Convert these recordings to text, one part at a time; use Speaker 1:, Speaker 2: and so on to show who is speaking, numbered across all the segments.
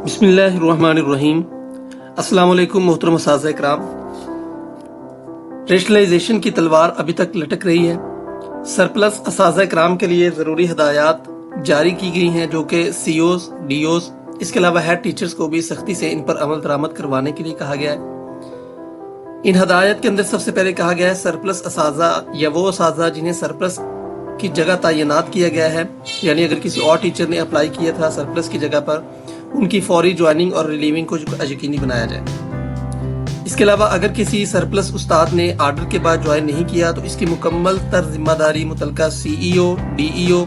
Speaker 1: बिस्मिल्लाहिर्रहमानिर्रहीम। अस्सलाम वालेकुम मोहतरम असातिज़ा इकराम। रेशनलाइजेशन की तलवार अभी तक लटक रही है। सरप्लस असातिज़ा इकराम के लिए ज़रूरी हदायत जारी की गई हैं जो कि सीओस, डीओस, इसके अलावा हेड टीचर्स को भी सख्ती से इन पर अमल दरामद करवाने के लिए कहा गया है। इन हदायत के अंदर सबसे पहले कहा गया है सरप्लस असातिज़ा या वो असातिज़ा जिन्हें सरप्लस की जगह तैनात किया गया है, यानी अगर किसी और टीचर ने अप्लाई किया था सरप्लस की जगह पर, उनकी फौरी ज्वाइनिंग और रिलीविंग को यकीनी बनाया जाए। इसके अलावा अगर किसी सरप्लस उस्ताद ने आर्डर के बाद ज्वाइन नहीं किया तो इसकी मुकम्मल तर जिम्मेदारी मुतलका सीईओ, डीईओ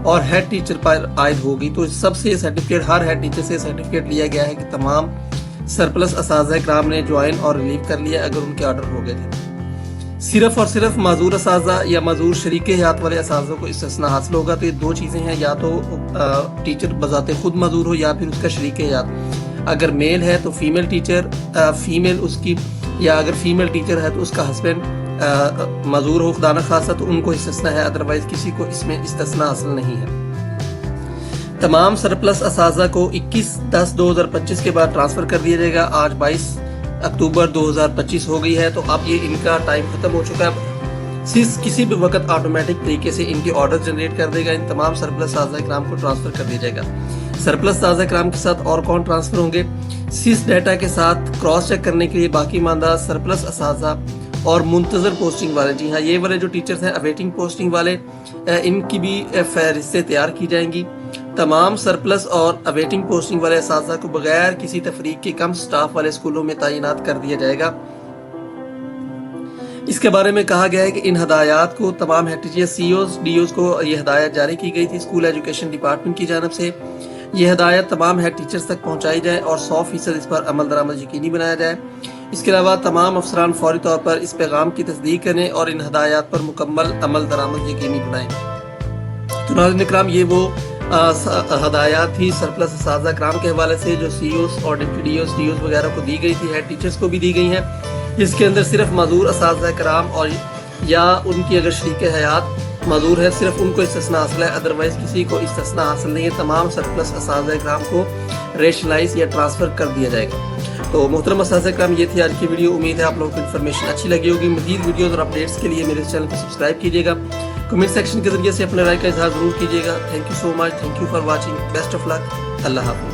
Speaker 1: और हेड टीचर पर आयद होगी। तो सबसे सर्टिफिकेट, हर हेड टीचर से सर्टिफिकेट लिया गया है कि तमाम सरप्लस असातिज़ा इकराम ने ज्वाइन और रिलीव कर लिया अगर उनके आर्डर हो गए थे। सिर्फ और सिर्फ माजूर असातिज़ा या माजूर शरीक हयात वाले असातिज़ा को इस्तिस्ना हासिल होगा। तो ये दो चीज़ें हैं, या तो टीचर बजाते खुद माजूर हो या फिर उसका शरीक हयात। अगर मेल है तो फीमेल टीचर, फीमेल उसकी, या अगर फीमेल टीचर है तो उसका हस्बैंड माजूर हो खुदा न खासा तो उनको इस्तिस्ना है, अदरवाइज किसी को इसमें इस्तिस्ना हासिल नहीं है। तमाम सरप्लस असातिज़ा को 21/10/2025 के बाद ट्रांसफ़र कर दिया जाएगा। आज 22 अक्टूबर 2025 हो गई है, तो अब ये इनका टाइम खत्म हो चुका है। सिस किसी भी वक्त ऑटोमेटिक तरीके से इनके ऑर्डर जनरेट कर देगा। इन तमाम सरप्लस असातिज़ा इकराम को ट्रांसफर कर दिया जाएगा। सरप्लस असातिज़ा इकराम के साथ और कौन ट्रांसफर होंगे? सिस डाटा के साथ क्रॉस चेक करने के लिए बाकी मानदा सरप्लस असातिज़ा और मुंतजर पोस्टिंग वाले, जी हाँ, ये वाले जो टीचर्स हैं अवेटिंग पोस्टिंग वाले, इनकी भी फहरिस्तें तैयार की जाएंगी। तमाम सरप्लस और अवेटिंग पोस्टिंग वाले असातिज़ा को बगैर किसी तफरीक के कम स्टाफ वाले स्कूलों में तैनात कर दिया जाएगा। इसके बारे में कहा गया है कि इन हदायत को तमाम हेड टीचर, सीओस, डीओस को ये हदायत जारी की गई थी स्कूल एजुकेशन डिपार्टमेंट की जानब से। ये हदायत तमाम हेड टीचर्स तक पहुँचाई जाए और 100% इस पर अमल दरामद यकीनी बनाया जाए। इसके अलावा तमाम अफसरान फौरी तौर पर इस पैगाम की तस्दीक करें और इन हदायत पर मुकम्मल अमल दरामद यकीनी बनाएं। तो नाज़रीन इकराम, ये वो हदायत थी सरप्लस असातिज़ा इकराम के हवाले से जो सीओस और डिप्टी डीओस वगैरह को दी गई थी, हेड टीचर्स को भी दी गई हैं। इसके अंदर सिर्फ माजूर असातिज़ा इकराम और या उनकी अगर शरीक हयात माजूर है सिर्फ उनको इस्तिस्ना हासिल है, अदरवाइज किसी को इस्तिस्ना हासिल नहीं है। तमाम सरप्लस असातिज़ा इकराम को रेशनलाइज या ट्रांसफ़र कर दिया जाएगा। तो मोहतरम असातिज़ा इकराम, ये थी आज की वीडियो। उम्मीद है आप लोगों को इन्फॉर्मेशन अच्छी लगी होगी। मज़ीद वीडियोज़ और अपडेट्स के लिए मेरे चैनल को सब्सक्राइब कीजिएगा। कमेंट सेक्शन के जरिए से अपने राय का इजहार जरूर कीजिएगा। Thank you so much. Thank you for watching. Best of luck. अल्लाह हाफ़िज़।